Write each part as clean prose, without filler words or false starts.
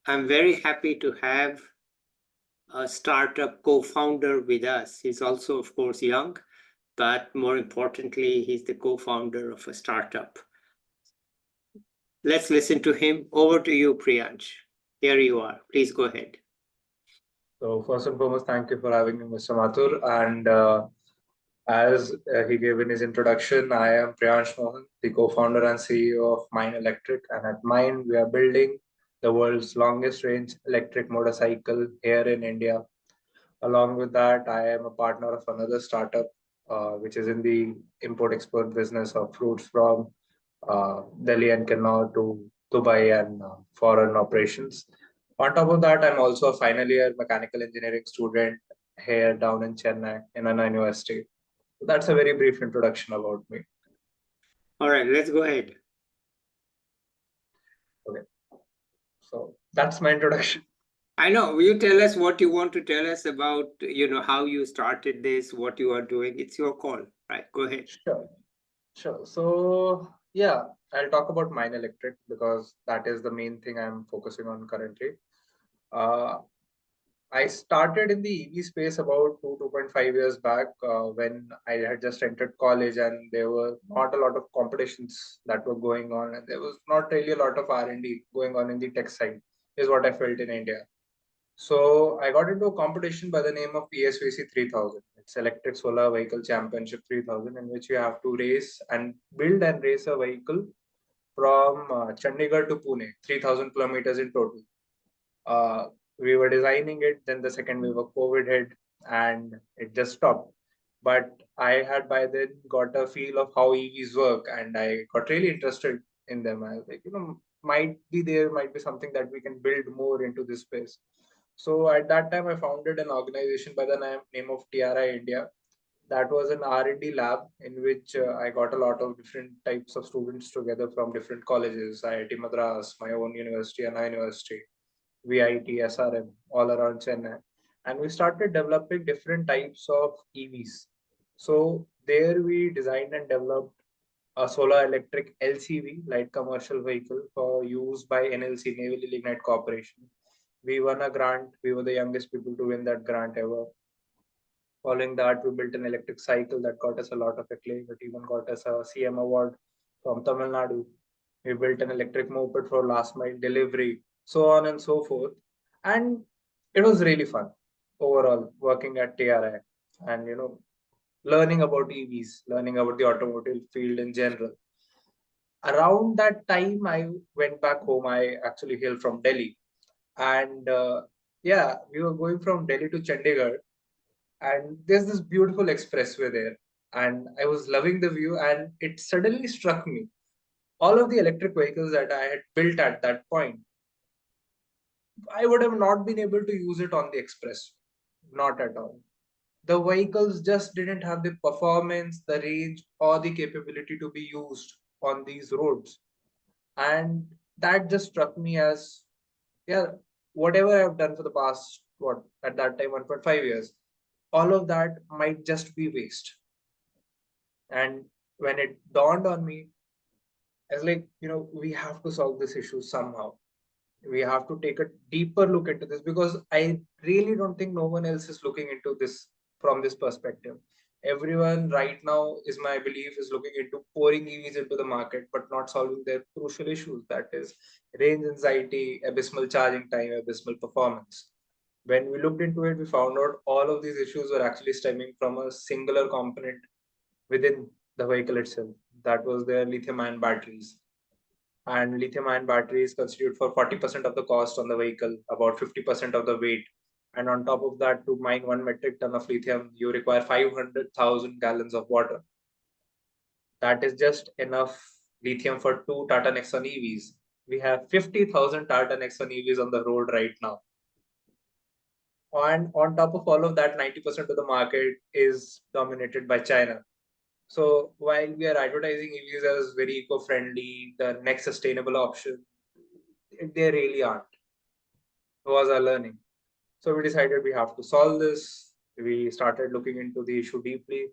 I'm very happy to have a startup co-founder with us. He's also, of course, young, but more importantly, he's the co-founder of a startup. Let's listen to him. Over to you, Priyansh. Here you are. Please go ahead. So first and foremost, thank you for having me, Mr. Mathur. And as he gave in his introduction, I am Priyansh Mohan, the co-founder and CEO of Mine Electric. And at Mine, we are building the world's longest range electric motorcycle here in India. Along with that, I am a partner of another startup, which is in the import-export business of fruits from Delhi and Kannauр to Dubai and foreign operations. On top of that, I'm also a final year mechanical engineering student here down in Chennai in Anna University. That's a very brief introduction about me. All right, let's go ahead. Okay. So that's my introduction. I know. You tell us what you want to tell us about, how you started this, what you are doing. It's your call, right? Go ahead. Sure. Sure. So yeah, I'll talk about Mine Electric because that is the main thing I'm focusing on currently. Uh, I started in the EV space about 2.5 years back when I had just entered college and there were not a lot of competitions that were going on and there was not really a lot of R&D going on in the tech side is what I felt in India. So I got into a competition by the name of ESVC 3000. It's Electric Solar Vehicle Championship 3000 in which you have to race and build and race a vehicle from Chandigarh to Pune, 3000 kilometers in total. Uh, we were designing it, then the second wave of COVID hit and it just stopped. But I had by then got a feel of how EVs work and I got really interested in them. I was like, might be something that we can build more into this space. So at that time, I founded an organization by the name of TRI India. That was an R&D lab in which I got a lot of different types of students together from different colleges, IIT Madras, my own university, Anna University, VIT, SRM, all around Chennai. And we started developing different types of EVs. So there we designed and developed a solar electric LCV, light commercial vehicle, for use by NLC, Naval Lignite Corporation. We won a grant. We were the youngest people to win that grant ever. Following that, we built an electric cycle that got us a lot of acclaim. It even got us a CM award from Tamil Nadu. We built an electric moped for last mile delivery, so on and so forth. And it was really fun overall working at TRI and learning about EVs, learning about the automotive field in general. Around that time, I went back home. I actually hail from Delhi, and yeah, we were going from Delhi to Chandigarh, and there's this beautiful expressway there, and I was loving the view, and it suddenly struck me all of the electric vehicles that I had built at that point, I would have not been able to use it on the express. Not at all. The vehicles just didn't have the performance, the range, or the capability to be used on these roads. And that just struck me as, yeah, whatever I've done for the past, what, at that time, 1.5 years, all of that might just be waste. And when it dawned on me, I was like, we have to solve this issue somehow. We have to take a deeper look into this because I really don't think no one else is looking into this from this perspective. Everyone right now, is my belief, is looking into pouring EVs into the market, but not solving their crucial issues. That is range anxiety, abysmal charging time, abysmal performance. When we looked into it, we found out all of these issues were actually stemming from a singular component within the vehicle itself. That was their lithium-ion batteries, and lithium-ion batteries constitute for 40% of the cost on the vehicle, about 50% of the weight. And on top of that, to mine 1 metric ton of lithium, you require 500,000 gallons of water. That is just enough lithium for two Tata Nexon EVs. We have 50,000 Tata Nexon EVs on the road right now. And on top of all of that, 90% of the market is dominated by China. So while we are advertising EVs as very eco-friendly, the next sustainable option, they really aren't. Was our learning. So we decided we have to solve this. We started looking into the issue deeply.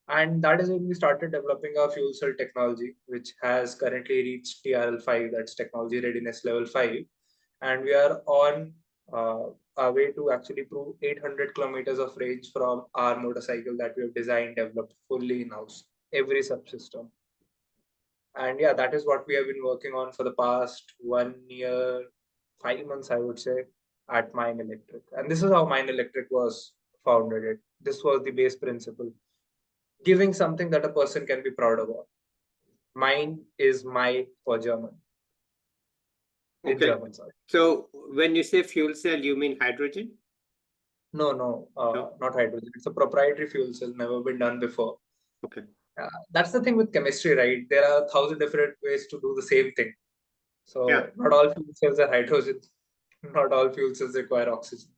And that is when we started developing our fuel cell technology, which has currently reached TRL 5, that's technology readiness level 5. and we are on our way to actually prove 800 kilometers of range from our motorcycle that we have designed, developed fully in-house, every subsystem. And yeah, that is what we have been working on for the past 1 year, 5 months, I would say, at Mine Electric. And this is how Mine Electric was founded. This was the base principle, giving something that a person can be proud about. Mine is my for German. In Okay. German, sorry. So when you say fuel cell, you mean hydrogen? No, No. not hydrogen. It's a proprietary fuel cell, never been done before. Okay. That's the thing with chemistry, right? There are 1,000 different ways to do the same thing. So Yeah. not all fuel cells are hydrogen. Not all fuel cells require oxygen.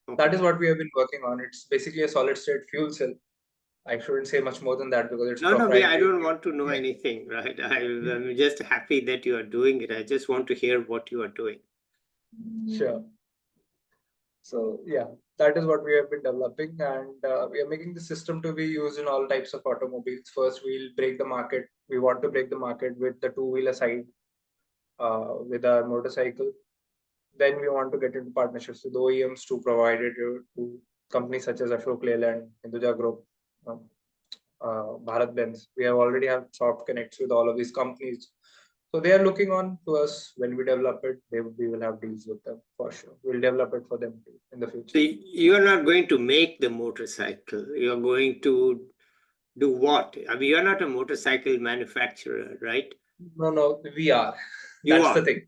Okay. That is what we have been working on. It's basically a solid state fuel cell. I shouldn't say much more than that because it's No, proprietary. I don't want to know anything, right? I'm just happy that you are doing it. I just want to hear what you are doing. Sure. So yeah, that is what we have been developing, and we are making the system to be used in all types of automobiles. First, we'll break the market. We want to break the market with the two-wheeler side, with our motorcycle. Then we want to get into partnerships with OEMs to provide it to companies such as Ashok Leyland, Hinduja Group, Bharat Benz. We have already have soft connects with all of these companies. So they are looking on to us when we develop it. We will have deals with them for sure. We'll develop it for them too in the future. So you are not going to make the motorcycle. You are going to do what? I mean, you are not a motorcycle manufacturer, right? No, we are. You That's are. the thing.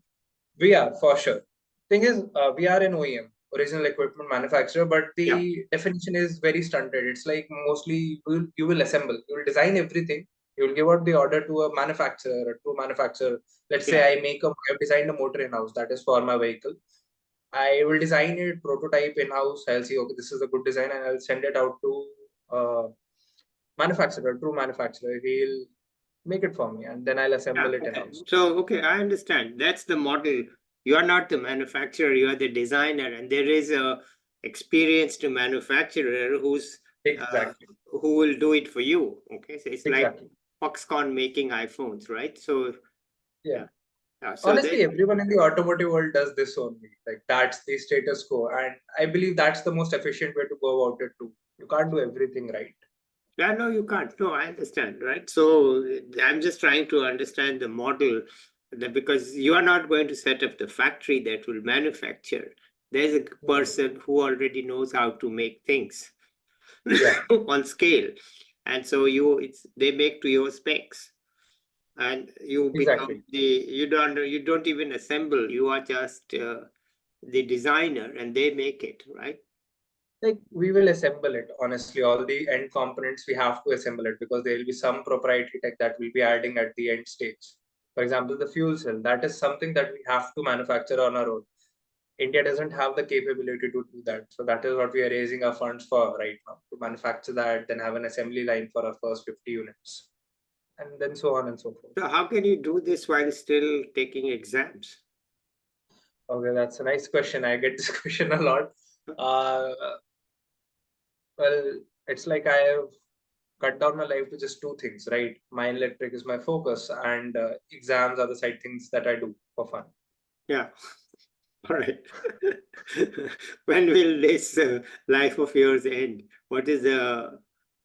We are for sure. Thing is, we are an OEM, original equipment manufacturer, but the definition is very stunted. It's like mostly you will assemble, you will design everything, you will give out the order to a manufacturer, to a manufacturer. Let's say I've designed a motor in house that is for my vehicle. I will design it, prototype in house. I'll see, okay, this is a good design, and I'll send it out to manufacturer, true manufacturer. He'll make it for me, and then I'll assemble it in house. So, okay, I understand. That's the model. You are not the manufacturer, you are the designer, and there is a experienced manufacturer who's who will do it for you. Okay, so it's like Foxconn making iPhones, right? So yeah. So honestly, everyone in the automotive world does this only. Like that's the status quo, and I believe that's the most efficient way to go about it too. You can't do everything right. Yeah, no, you can't. No, I understand, right? So I'm just trying to understand the model, because you are not going to set up the factory that will manufacture. There's a person who already knows how to make things on scale, and so they make to your specs, and you become you don't even assemble. You are just the designer, and they make it, right? Like we will assemble it. Honestly, all the end components we have to assemble it because there will be some proprietary tech that we'll be adding at the end stage. For example, the fuel cell, that is something that we have to manufacture on our own. India doesn't have the capability to do that. So that is what we are raising our funds for right now, to manufacture that, then have an assembly line for our first 50 units, and then so on and so forth. So how can you do this while still taking exams? Okay, that's a nice question. I get this question a lot. Well, it's like I have cut down my life to just two things, right? Mine Electric is my focus, and exams are the side things that I do for fun. Yeah. All right. When will this life of yours end? What is the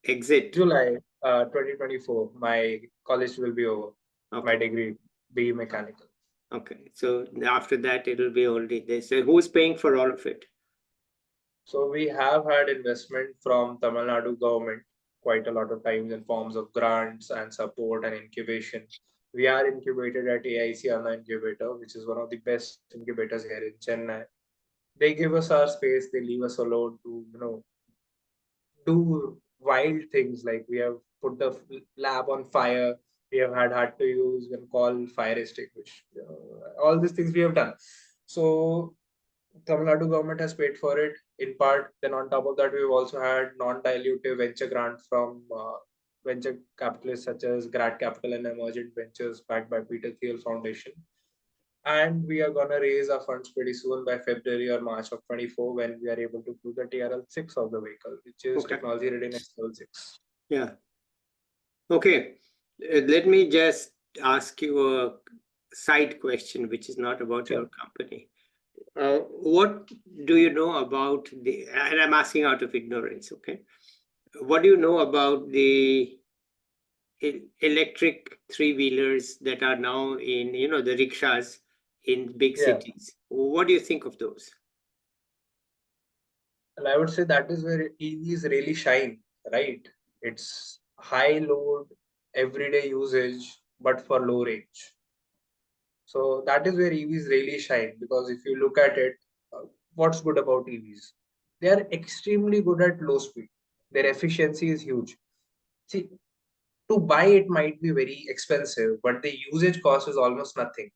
exit? July 2024, my college will be over. Okay. My degree, BE Mechanical. Okay. So after that, it will be only this. So who's paying for all of it? So we have had investment from Tamil Nadu government quite a lot of times in forms of grants and support and incubation. We are incubated at AIC Anna Incubator, which is one of the best incubators here in Chennai. They give us our space, they leave us alone to, do wild things. Like we have put the lab on fire, we have had to use and call fire extinguish. All these things we have done. So Tamil Nadu government has paid for it in part. Then on top of that, we've also had non-dilutive venture grant from venture capitalists such as Grad Capital and Emergent Ventures, backed by Peter Thiel Foundation. And we are gonna raise our funds pretty soon by February or March of 24 when we are able to do the TRL6 of the vehicle, which is technology readiness level 6. Yeah. Okay. Let me just ask you a side question, which is not about your company. What do you know about the, and I'm asking out of ignorance, okay? What do you know about the electric three-wheelers that are now in, the rickshaws in big Yeah, cities? What do you think of those? and I would say that is where EVs really shine, right? It's high load, everyday usage, but for low range. So that is where EVs really shine, because if you look at it, what's good about EVs? They are extremely good at low speed. Their efficiency is huge. See, to buy it might be very expensive, but the usage cost is almost nothing.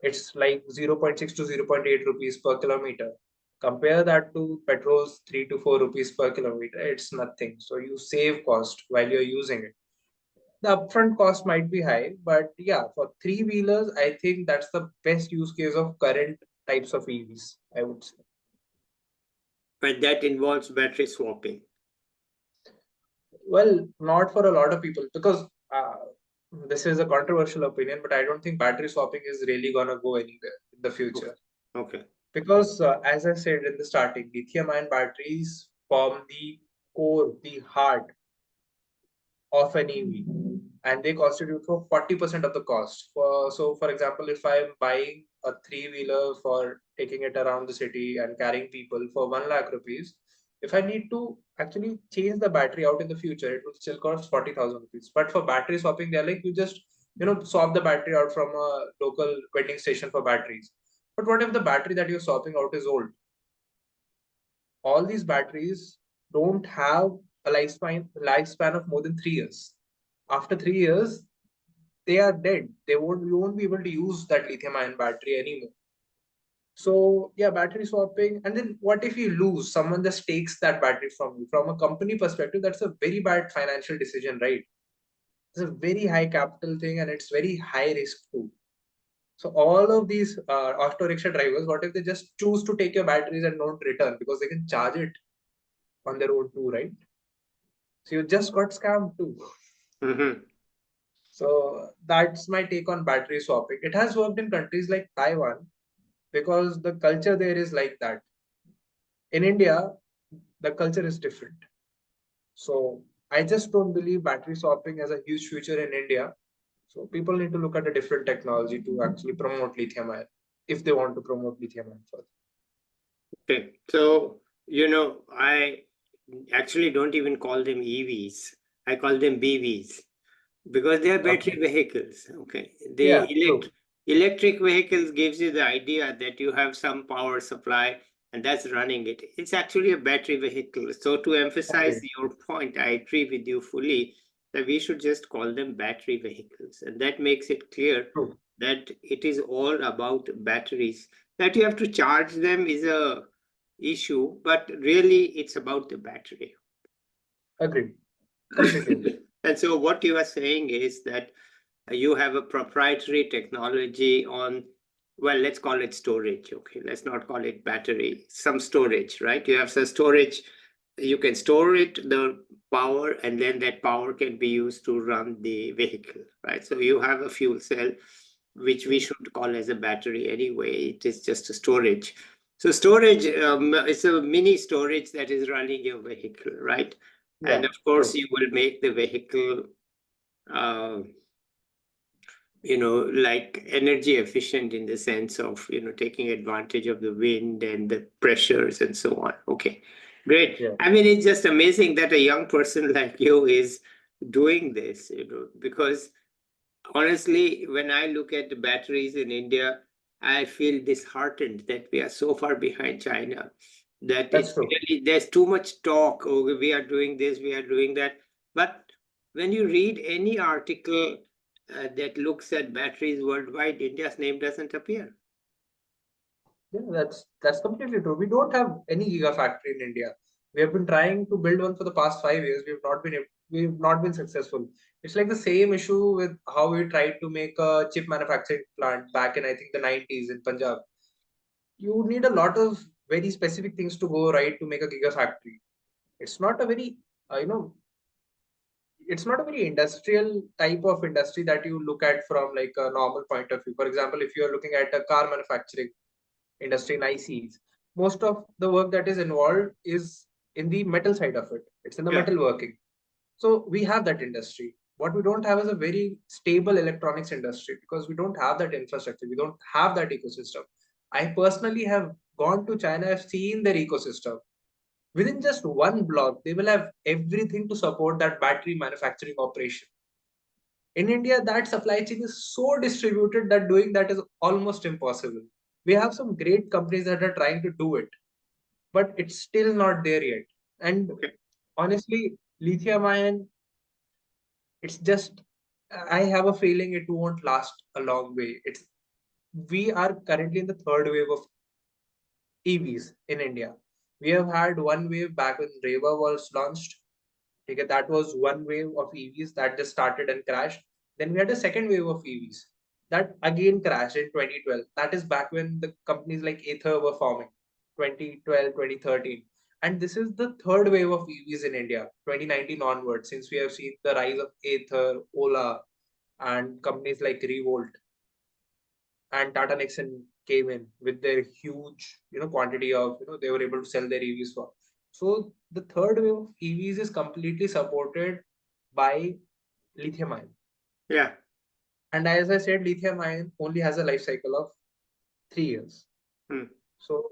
It's like 0.6 to 0.8 rupees per kilometer. Compare that to petrol's 3 to 4 rupees per kilometer, it's nothing. So you save cost while you're using it. The upfront cost might be high, but yeah, for three wheelers, I think that's the best use case of current types of EVs, I would say. But that involves battery swapping. Well, not for a lot of people, because this is a controversial opinion, but I don't think battery swapping is really gonna go anywhere in the Okay. future. Okay. Because, as I said in the starting, lithium ion batteries form the core, the heart of an EV, and they constitute for 40% of the cost. For example, if I'm buying a three-wheeler for taking it around the city and carrying people for 1 lakh rupees, if I need to actually change the battery out in the future, it would still cost 40,000 rupees. But for battery swapping, they're like, you just swap the battery out from a local vending station for batteries. But what if the battery that you're swapping out is old? All these batteries don't have a lifespan of more than 3 years. After 3 years, they are dead. You won't be able to use that lithium ion battery anymore. So yeah, battery swapping. And then what if you lose? Someone just takes that battery from you. From a company perspective, that's a very bad financial decision, right? It's a very high capital thing, and it's very high risk too. So all of these auto rickshaw drivers, what if they just choose to take your batteries and don't return because they can charge it on their own too, right? So you just got scammed too. Mm-hmm. So that's my take on battery swapping. It has worked in countries like Taiwan because the culture there is like that. In India, the culture is different. So I just don't believe battery swapping has a huge future in India. So people need to look at a different technology to actually promote lithium ion if they want to promote lithium ion further. Okay. So, I actually don't even call them EVs. I call them BVs because they are battery Okay. vehicles. Okay. Yeah, The true. electric vehicles gives you the idea that you have some power supply and that's running it. It's actually a battery vehicle. So to emphasize Agreed. your point, I agree with you fully that we should just call them battery vehicles. And that makes it clear True. that it is all about batteries. That you have to charge them is a issue, but really it's about the battery. Agreed. Completely agreed. And so what you are saying is that you have a proprietary technology on, well, let's call it storage. Okay, let's not call it battery, some storage, right? You have some storage, you can store it, the power, and then that power can be used to run the vehicle, right? So you have a fuel cell which we should call as a battery anyway. It is just a storage. So storage is a mini storage that is running your vehicle, right? And Yeah, of course, true. you will make the vehicle, uh, like energy efficient in the sense of, taking advantage of the wind and the pressures and so on. Okay, great. Yeah, I mean, it's just amazing that a young person like you is doing this, because honestly, when I look at the batteries in India, I feel disheartened that we are so far behind China, that that's it's true. really, there's too much talk. Oh, we are doing this, we are doing that. But when you read any article that looks at batteries worldwide, India's name doesn't appear. Yeah, that's completely true. We don't have any gigafactory in India. We have been trying to build one for the past 5 years. We've not been successful. It's like the same issue with how we tried to make a chip manufacturing plant back in, I think, the 90s in Punjab. You need a lot of very specific things to go right to make a gigafactory. It's not a very uh, you know it's not a very industrial type of industry that you look at from like a normal point of view. For example, if you are looking at a car manufacturing, industry in ICs. Most of the work that is involved is in the metal side of it. It's in the Yeah. metalworking. So we have that industry. What we don't have is a very stable electronics industry because we don't have that infrastructure. We don't have that ecosystem. I personally have gone to China. I've seen their ecosystem. Within just one block, they will have everything to support that battery manufacturing operation. In India, that supply chain is so distributed that doing that is almost impossible. We have some great companies that are trying to do it, but it's still not there yet. And Okay. honestly, lithium ion, it's just, I have a feeling it won't last a long way. We are currently in the third wave of EVs in India. We have had one wave back when Reva was launched. Okay, that was one wave of EVs that just started and crashed. Then we had a second wave of EVs that again crashed in 2012. That is back when the companies like Ather were forming, 2012, 2013. And this is the third wave of EVs in India, 2019 onwards, since we have seen the rise of Ather, Ola, and companies like Revolt and Tata Nixon came in with their huge, quantity of, they were able to sell their EVs for. So the third wave of EVs is completely supported by lithium ion. Yeah. And as I said, lithium ion only has a life cycle of 3 years. Hmm. So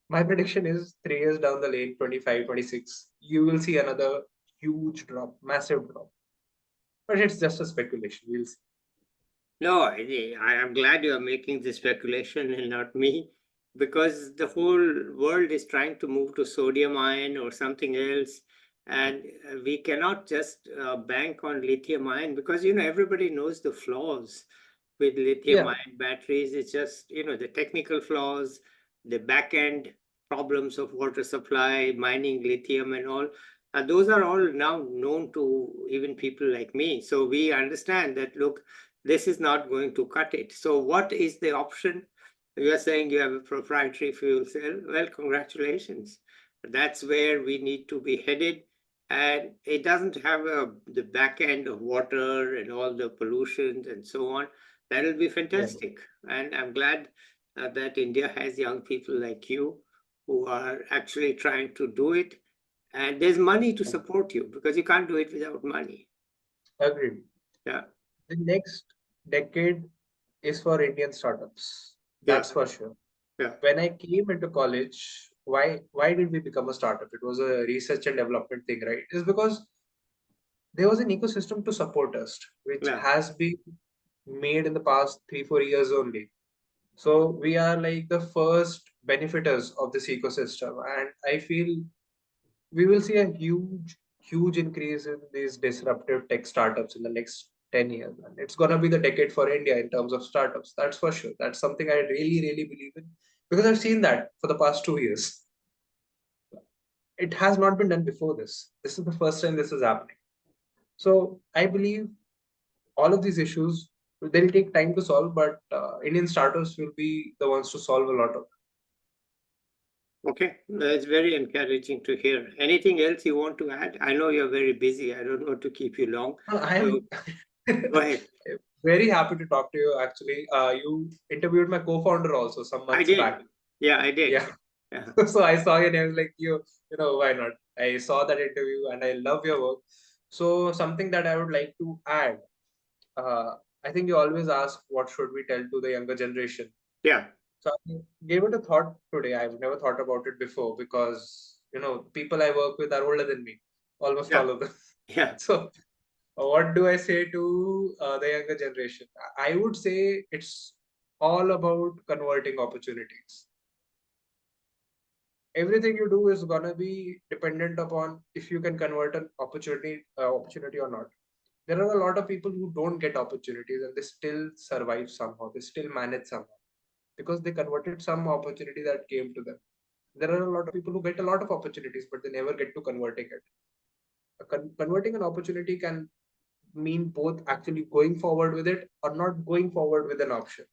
my prediction is 3 years down the lane, 25, 26, you will see another huge drop, massive drop. But it's just a speculation. We'll see. No, I am glad you are making the speculation and not me, because the whole world is trying to move to sodium ion or something else. And we cannot just bank on lithium ion because, everybody knows the flaws with lithium Yeah, ion batteries. It's just, the technical flaws, the back end problems of water supply, mining lithium and all. Those are all now known to even people like me. So we understand that, look, this is not going to cut it. So what is the option? You are saying you have a proprietary fuel cell. Well, congratulations. That's where we need to be headed. And it doesn't have the back end of water and all the pollutions and so on. That'll be yeah, fantastic. And I'm glad that India has young people like you who are actually trying to do it. And there's money to support you because you can't do it without money. agreed. Yeah. The next decade is for Indian startups. Yeah. That's for sure. Yeah. When I came into college, why did we become a startup? It was a research and development thing, right? It's because there was an ecosystem to support us, which Yeah. has been made in the past 3, 4 years only. So we are like the first benefiters of this ecosystem, and I feel we will see a huge increase in these disruptive tech startups in the next 10 years. And it's going to be the decade for India in terms of startups. That's for sure. That's something I really believe in because I've seen that for the past 2 years. It has not been done before this. This is the first time this is happening. So I believe all of these issues, they'll take time to solve, but Indian startups will be the ones to solve a lot of. Okay, that's very encouraging to hear. Anything else you want to add? I know you're very busy. I don't want to keep you long. So I'm go ahead. very happy to talk to you. Actually, you interviewed my co-founder also some I months did. back. Yeah, I did. Yeah, Yeah. so I saw your name like why not? I saw that interview and I love your work. So something that I would like to add. Uh, I think you always ask what should we tell to the younger generation. Yeah. So I gave it a thought today. I've never thought about it before because people I work with are older than me, almost Yeah. all of them. Yeah. So what do I say to the younger generation? I would say it's all about converting opportunities. Everything you do is gonna be dependent upon if you can convert an opportunity or not. There are a lot of people who don't get opportunities and they still survive somehow. They still manage somehow because they converted some opportunity that came to them. There are a lot of people who get a lot of opportunities, but they never get to converting it. Converting an opportunity can mean both actually going forward with it or not going forward with an option.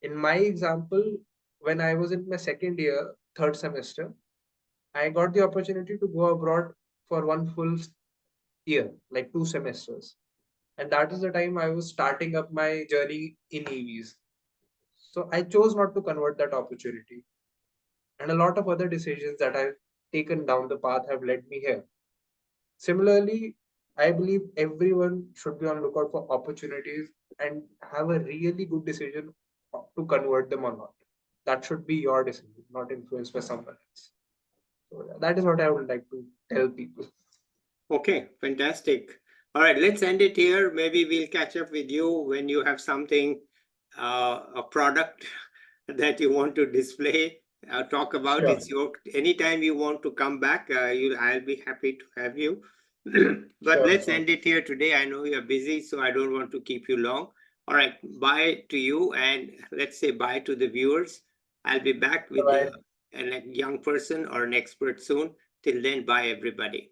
In my example, when I was in my second year, third semester, I got the opportunity to go abroad for one full year, like 2 semesters. And that is the time I was starting up my journey in EVs. So I chose not to convert that opportunity. And a lot of other decisions that I've taken down the path have led me here. Similarly, I believe everyone should be on lookout for opportunities and have a really good decision to convert them or not. That should be your decision, not influenced by someone else. So that is what I would like to tell people. Okay, fantastic. All right, let's end it here. Maybe we'll catch up with you when you have something, a product that you want to display, talk about. Sure. It's your anytime you want to come back, I'll be happy to have you. But Sure, let's sure. end it here today. I know you're busy, so I don't want to keep you long. All right, bye to you, and let's say bye to the viewers. I'll be back with Bye. a young person or an expert soon. Till then, bye everybody.